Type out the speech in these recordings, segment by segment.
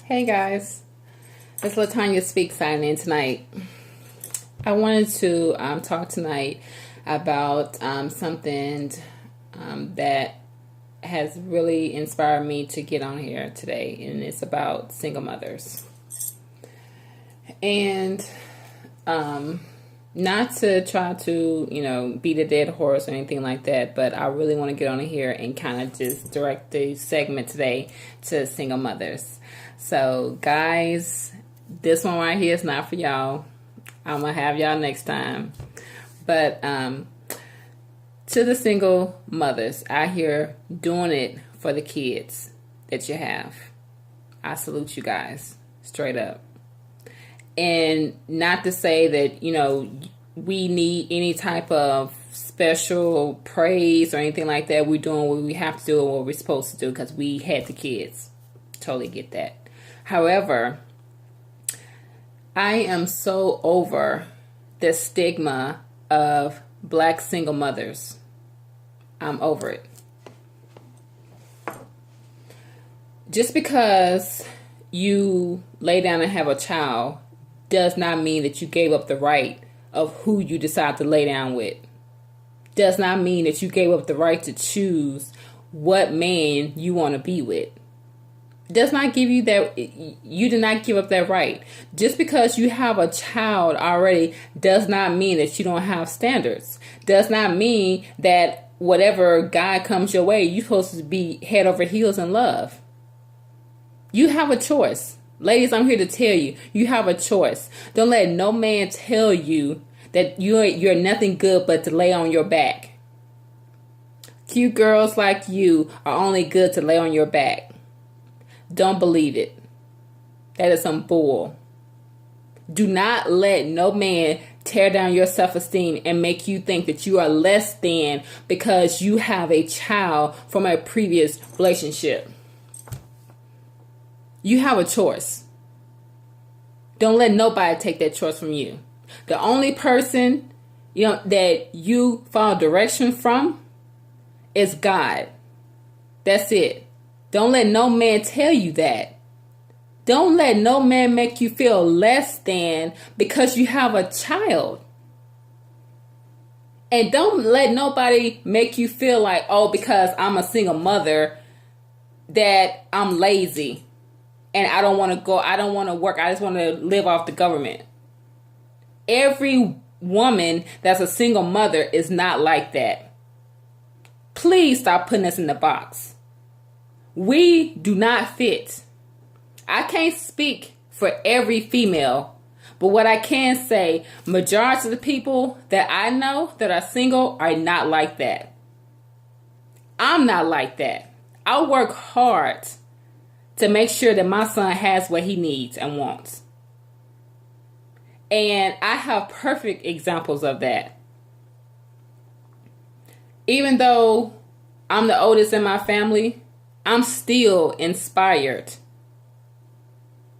Hey guys, it's LaTonya Speak signing in tonight. I wanted to talk tonight about something that has really inspired me to get on here today, and it's about single mothers. And not to try to, beat a dead horse or anything like that, but I really want to get on here and kind of just direct the segment today to single mothers. So, guys, this one right here is not for y'all. I'm going to have y'all next time. But to the single mothers out here doing it for the kids that you have, I salute you guys, straight up. And not to say that, we need any type of special praise or anything like that. We're doing what we have to do and what we're supposed to do because we had the kids. Totally get that. However, I am so over the stigma of black single mothers. I'm over it. Just because you lay down and have a child does not mean that you gave up the right of who you decide to lay down with. Does not mean that you gave up the right to choose what man you want to be with. Does not give you that. You did not give up that right. Just because you have a child already does not mean that you don't have standards. Does not mean that whatever guy comes your way, you're supposed to be head over heels in love. You have a choice. Ladies, I'm here to tell you, you have a choice. Don't let no man tell you that you're nothing good but to lay on your back. Cute girls like you are only good to lay on your back. Don't believe it. That is some bull. Do not let no man tear down your self-esteem and make you think that you are less than because you have a child from a previous relationship. You have a choice. Don't let nobody take that choice from you. The only person, that you follow direction from is God. That's it. Don't let no man tell you that. Don't let no man make you feel less than because you have a child. And don't let nobody make you feel like, because I'm a single mother, that I'm lazy. And I don't want to go, I don't want to work, I just want to live off the government. Every woman that's a single mother is not like that. Please stop putting us in the box. We do not fit. I can't speak for every female, but what I can say, majority of the people that I know that are single are not like that. I'm not like that. I work hard to make sure that my son has what he needs and wants. And I have perfect examples of that. Even though I'm the oldest in my family, I'm still inspired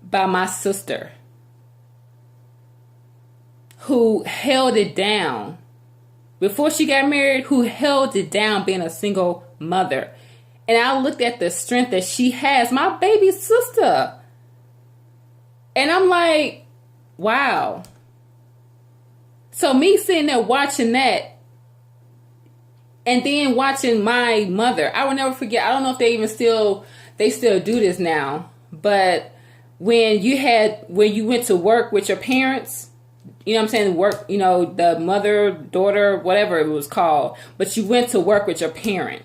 by my sister who held it down before she got married, who held it down being a single mother. And I looked at the strength that she has, my baby sister. And I'm like, wow. So me sitting there watching that and then watching my mother, I will never forget. I don't know if they still do this now. But when you went to work with your parents, work, the mother, daughter, whatever it was called. But you went to work with your parent.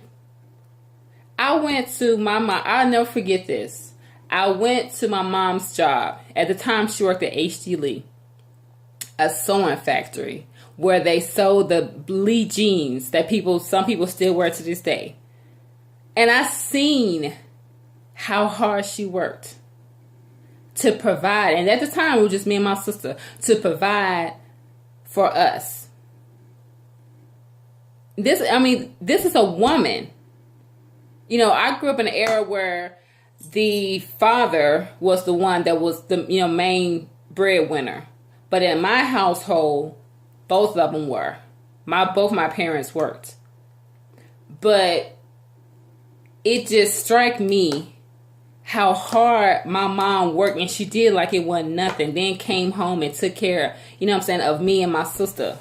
I went to my mom. I'll never forget this. I went to my mom's job. At the time, she worked at H.D. Lee, a sewing factory, where they sewed the Lee jeans that some people still wear to this day. And I seen how hard she worked to provide. And at the time, it was just me and my sister to provide for us. This is a woman. I grew up in an era where the father was the one that was the main breadwinner. But in my household, both of them were. Both my parents worked. But it just struck me how hard my mom worked, and she did like it wasn't nothing. Then came home and took care, of me and my sister.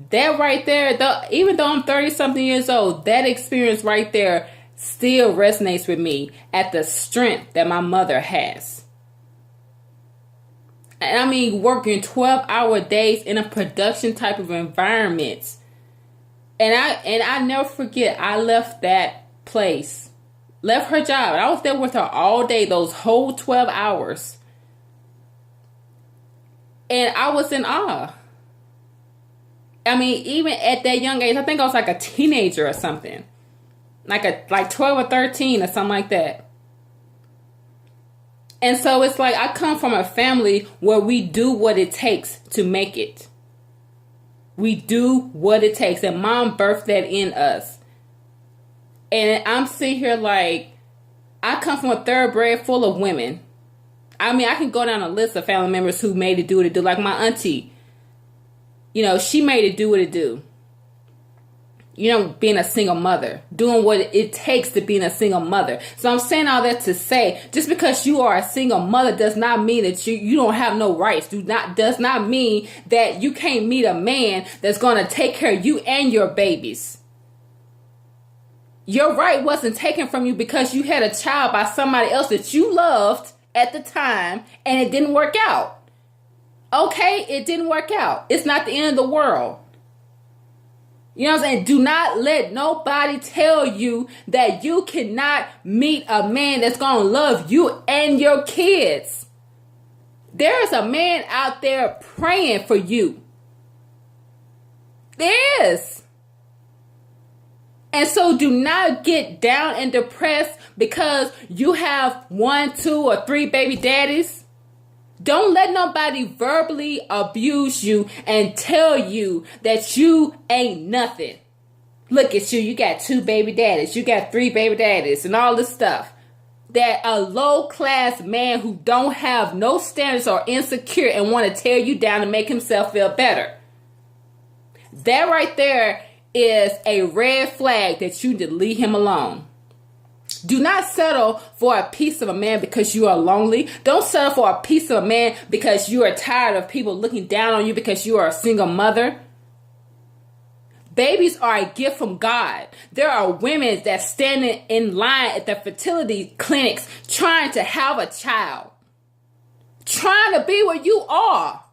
That right there, even though I'm 30 something years old, that experience right there still resonates with me at the strength that my mother has. And I mean, working 12-hour days in a production type of environment. And I never forget, I left that place, left her job. I was there with her all day, those whole 12 hours. And I was in awe. I mean, even at that young age, I think I was like a teenager or something. Like 12 or 13 or something like that. And so it's like I come from a family where we do what it takes to make it. We do what it takes. And mom birthed that in us. And I'm sitting here like, I come from a thoroughbred full of women. I mean, I can go down a list of family members who made it do what it do. Like my auntie. She made it do what it do. Being a single mother. Doing what it takes to being a single mother. So I'm saying all that to say, just because you are a single mother does not mean that you don't have no rights. Does not mean that you can't meet a man that's going to take care of you and your babies. Your right wasn't taken from you because you had a child by somebody else that you loved at the time and it didn't work out. Okay, it didn't work out. It's not the end of the world. You know what I'm saying? Do not let nobody tell you that you cannot meet a man that's going to love you and your kids. There is a man out there praying for you. There is. And so do not get down and depressed because you have 1, 2, or 3 baby daddies. Don't let nobody verbally abuse you and tell you that you ain't nothing. Look at you. You got 2 baby daddies. You got 3 baby daddies and all this stuff. That a low-class man who don't have no standards or insecure and want to tear you down and make himself feel better. That right there is a red flag that you need to leave him alone. Do not settle for a piece of a man because you are lonely. Don't settle for a piece of a man because you are tired of people looking down on you because you are a single mother. Babies are a gift from God. There are women that stand in line at the fertility clinics trying to have a child. Trying to be where you are.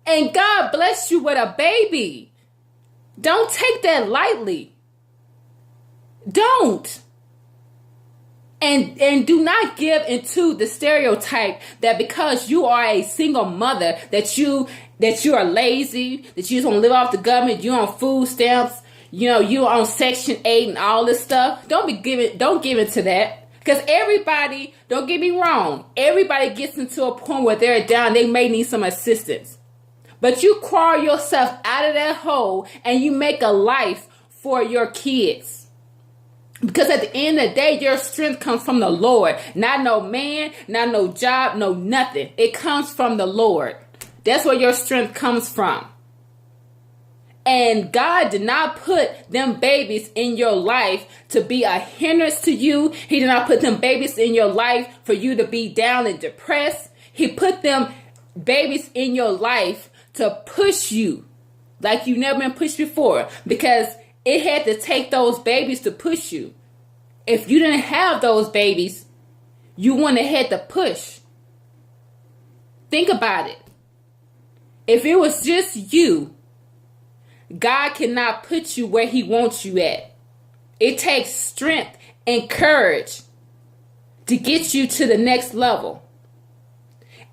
And God bless you with a baby. Don't take that lightly. Don't. And do not give into the stereotype that because you are a single mother that you are lazy, that you just want to live off the government, you're on food stamps, you're on Section 8 and all this stuff. Don't give into that. Because everybody, don't get me wrong, everybody gets into a point where they're down, they may need some assistance. But you crawl yourself out of that hole and you make a life for your kids. Because at the end of the day, your strength comes from the Lord. Not no man, not no job, no nothing. It comes from the Lord. That's where your strength comes from. And God did not put them babies in your life to be a hindrance to you. He did not put them babies in your life for you to be down and depressed. He put them babies in your life to push you like you've never been pushed before. Because it had to take those babies to push you. If you didn't have those babies, you wouldn't have had to push. Think about it. If it was just you, God cannot put you where he wants you at. It takes strength and courage to get you to the next level.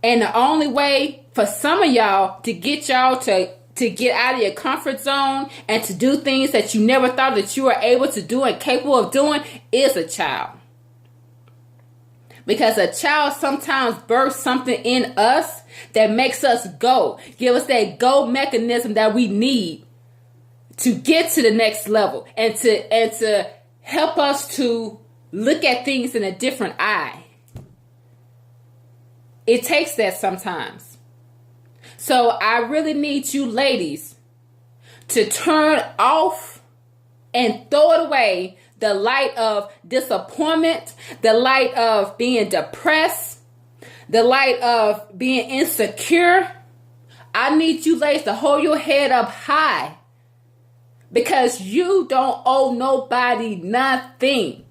And the only way for some of y'all to get y'all to get out of your comfort zone and to do things that you never thought that you were able to do and capable of doing is a child. Because a child sometimes births something in us that makes us go. Give us that go mechanism that we need to get to the next level and to help us to look at things in a different eye. It takes that sometimes. So I really need you ladies to turn off and throw it away the light of disappointment, the light of being depressed, the light of being insecure. I need you ladies to hold your head up high, because you don't owe nobody nothing.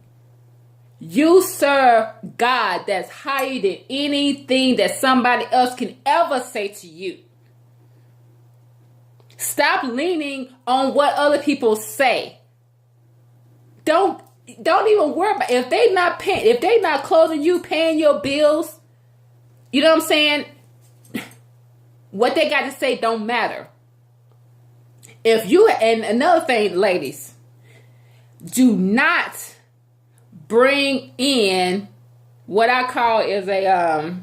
You serve God that's higher than anything that somebody else can ever say to you. Stop leaning on what other people say. Don't even worry about it. If they not paying, if they not closing you, paying your bills, you know what I'm saying? What they got to say don't matter. If you, and another thing, ladies, do not bring in what I call is a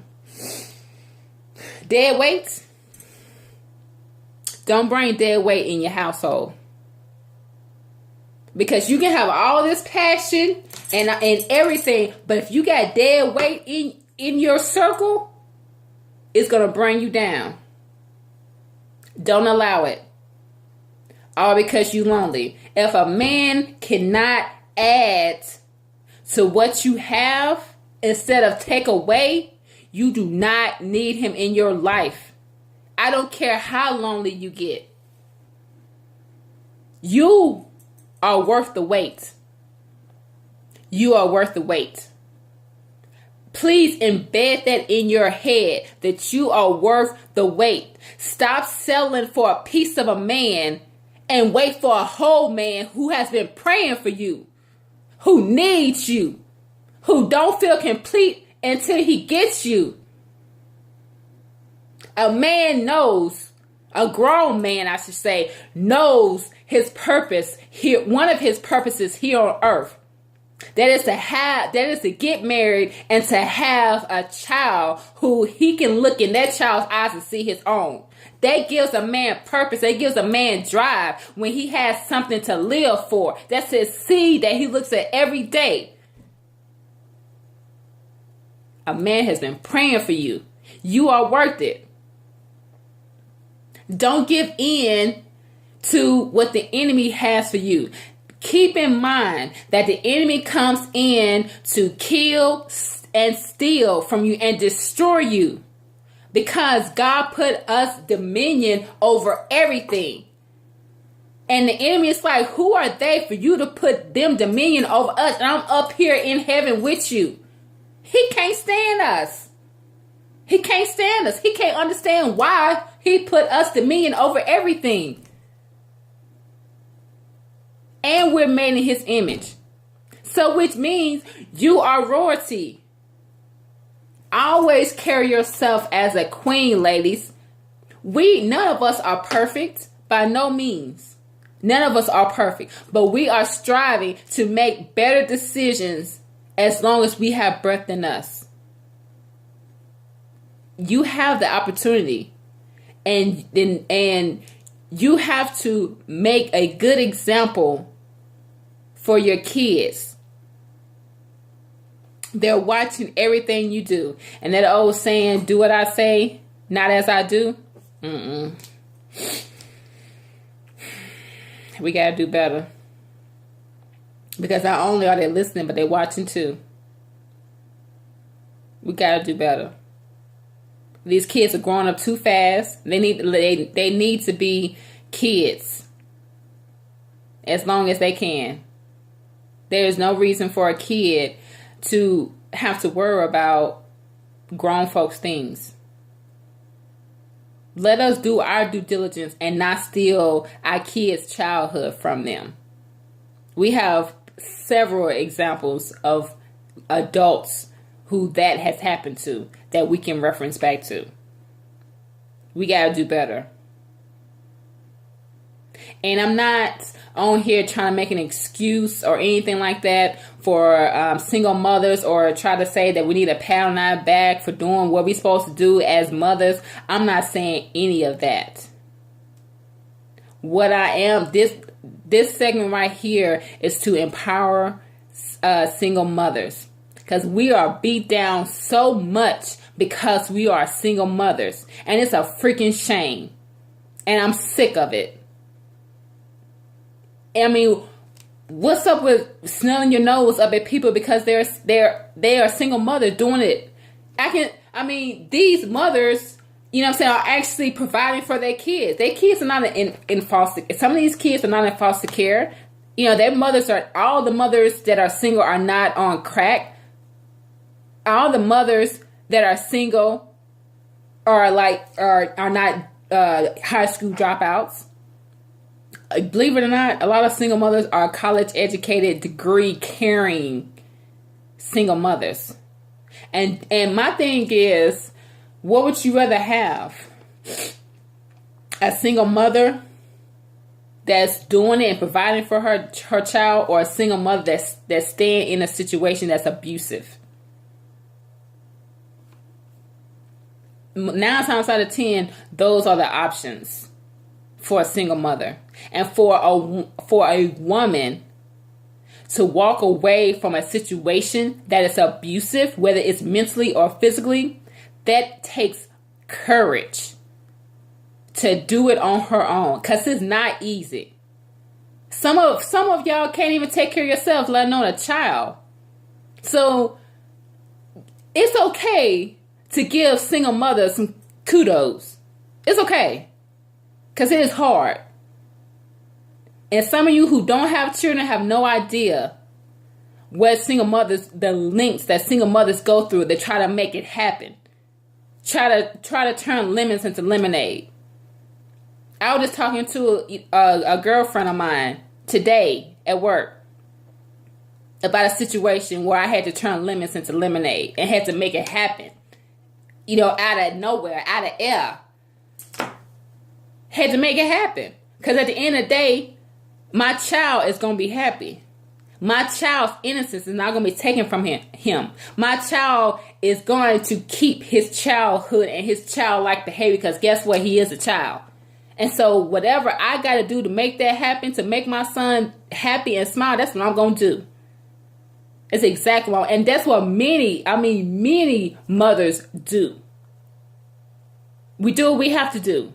dead weight. Don't bring dead weight in your household. Because you can have all this passion and everything, but if you got dead weight in your circle, it's going to bring you down. Don't allow it. All because you lonely. If a man cannot add to what you have instead of take away, you do not need him in your life. I don't care how lonely you get. You are worth the wait. You are worth the wait. Please embed that in your head that you are worth the wait. Stop settling for a piece of a man and wait for a whole man who has been praying for you, who needs you, who don't feel complete until he gets you. A man knows, a grown man, I should say, knows his purpose here. One of his purposes here on earth, that is to get married and to have a child who he can look in that child's eyes and see his own. That gives a man purpose. That gives a man drive when he has something to live for. That's his seed that he looks at every day. A man has been praying for you. You are worth it. Don't give in to what the enemy has for you. Keep in mind that the enemy comes in to kill and steal from you and destroy you, because God put us dominion over everything. And the enemy is like, who are they for you to put them dominion over us? And I'm up here in heaven with you. He can't stand us. He can't stand us. He can't understand why he put us dominion over everything. And we're made in his image. So which means you are royalty. Always carry yourself as a queen, ladies. None of us are perfect, by no means. None of us are perfect, but we are striving to make better decisions as long as we have breath in us. You have the opportunity, and you have to make a good example for your kids. They're watching everything you do. And that old saying, do what I say, not as I do. We got to do better. Because not only are they listening, but they're watching too. We got to do better. These kids are growing up too fast. They need to be kids as long as they can. There is no reason for a kid to have to worry about grown folks' things. Let us do our due diligence and not steal our kids' childhood from them. We have several examples of adults who that has happened to that we can reference back to. We got to do better. And I'm not on here trying to make an excuse or anything like that for single mothers, or try to say that we need a pat on our back for doing what we're supposed to do as mothers. I'm not saying any of that. What I am, this segment right here is to empower single mothers, because we are beat down so much because we are single mothers, and it's a freaking shame, and I'm sick of it. I mean, What's up with smelling your nose up at people because they are single mothers doing it? These mothers, you know what I'm saying, are actually providing for their kids. Their kids are not in foster. Some of these kids are not in foster care. You know, their mothers are, all the mothers that are single are not on crack. All the mothers that are single are not high school dropouts. Believe it or not, a lot of single mothers are college educated, degree carrying single mothers. And my thing is, what would you rather have? A single mother that's doing it and providing for her child, or a single mother that's staying in a situation that's abusive? 9 times out of 10, those are the options for a single mother. And for a woman to walk away from a situation that is abusive, whether it's mentally or physically, that takes courage to do it on her own, because it's not easy. Some of y'all can't even take care of yourselves, let alone a child. So it's okay to give single mothers some kudos. It's okay, because it is hard. And some of you who don't have children have no idea what the lengths that single mothers go through to try to make it happen. Try to turn lemons into lemonade. I was just talking to a girlfriend of mine today at work about a situation where I had to turn lemons into lemonade and had to make it happen. You know, out of nowhere, out of air. Had to make it happen. Because at the end of the day, my child is going to be happy. My child's innocence is not going to be taken from him. My child is going to keep his childhood and his childlike behavior, because guess what? He is a child. And so whatever I got to do to make that happen, to make my son happy and smile, that's what I'm going to do. It's exactly what, and that's what many mothers do. We do what we have to do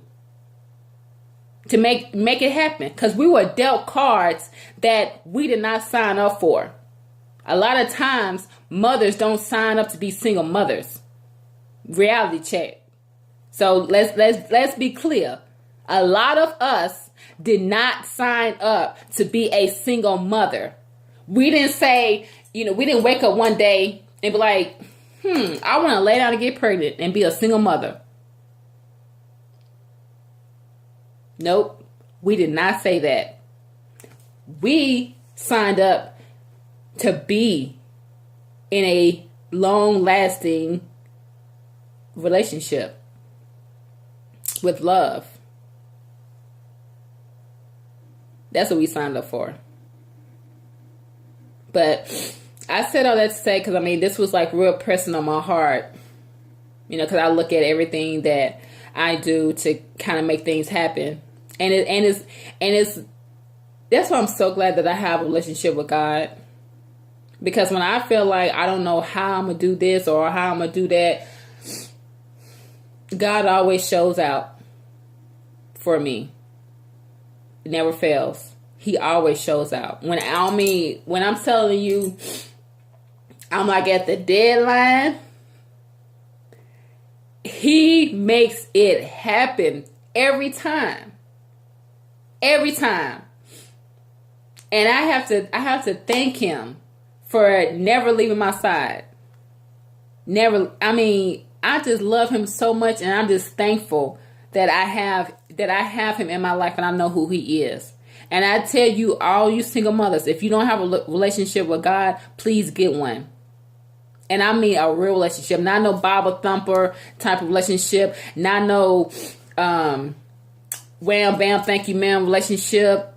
to make it happen, because we were dealt cards that we did not sign up for. A lot of times, mothers don't sign up to be single mothers. Reality check. So let's be clear. A lot of us did not sign up to be a single mother. We didn't say, we didn't wake up one day and be like, I want to lay down and get pregnant and be a single mother. Nope, we did not say that. We signed up to be in a long-lasting relationship with love. That's what we signed up for. But I said all that to say, because this was like real pressing on my heart. Because I look at everything that I do to kind of make things happen. And it's that's why I'm so glad that I have a relationship with God. Because when I feel like I don't know how I'm going to do this or how I'm going to do that, God always shows out for me. It never fails. He always shows out. When I'm telling you, I'm like at the deadline, He makes it happen every time. Every time. And I have to thank Him for never leaving my side. Never. I just love Him so much, and I'm just thankful that I have Him in my life, and I know who He is. And I tell you, all you single mothers, if you don't have a relationship with God, please get one. And I mean a real relationship, not no Bible thumper type of relationship, not no wham bam thank you ma'am relationship.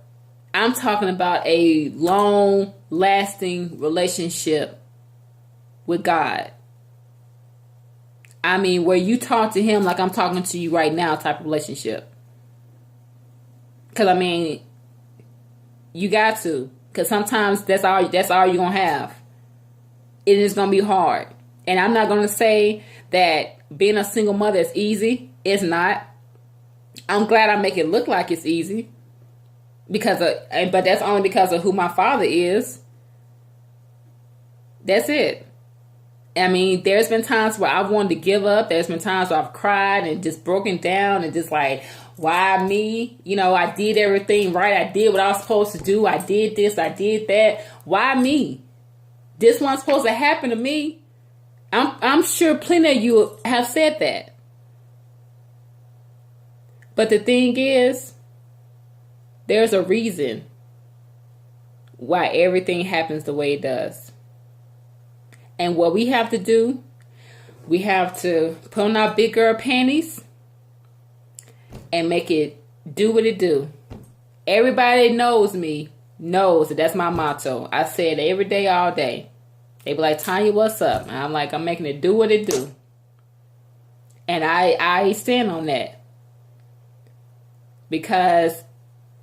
I'm talking about a long lasting relationship with God. Where you talk to Him like I'm talking to you right now type of relationship. Because you got to. Because sometimes that's all you're going to have. It is going to be hard. And I'm not going to say that being a single mother is easy. It's not. I'm glad I make it look like it's easy. but that's only because of who my father is. That's it. I mean, there's been times where I wanted to give up. There's been times where I've cried and just broken down and just like, why me? You know, I did everything right. I did what I was supposed to do. I did this. I did that. Why me? This one's supposed to happen to me. I'm sure plenty of you have said that. But the thing is, there's a reason why everything happens the way it does. And what we have to do, we have to put on our big girl panties and make it do what it do. Everybody that knows me knows that that's my motto. I say it every day, all day. They be like, Tanya, what's up? And I'm like, I'm making it do what it do. And I stand on that. Because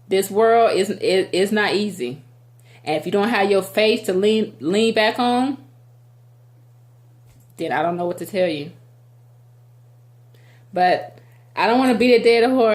this world is not easy. And if you don't have your faith to lean back on, then I don't know what to tell you. But I don't want to beat a dead horse.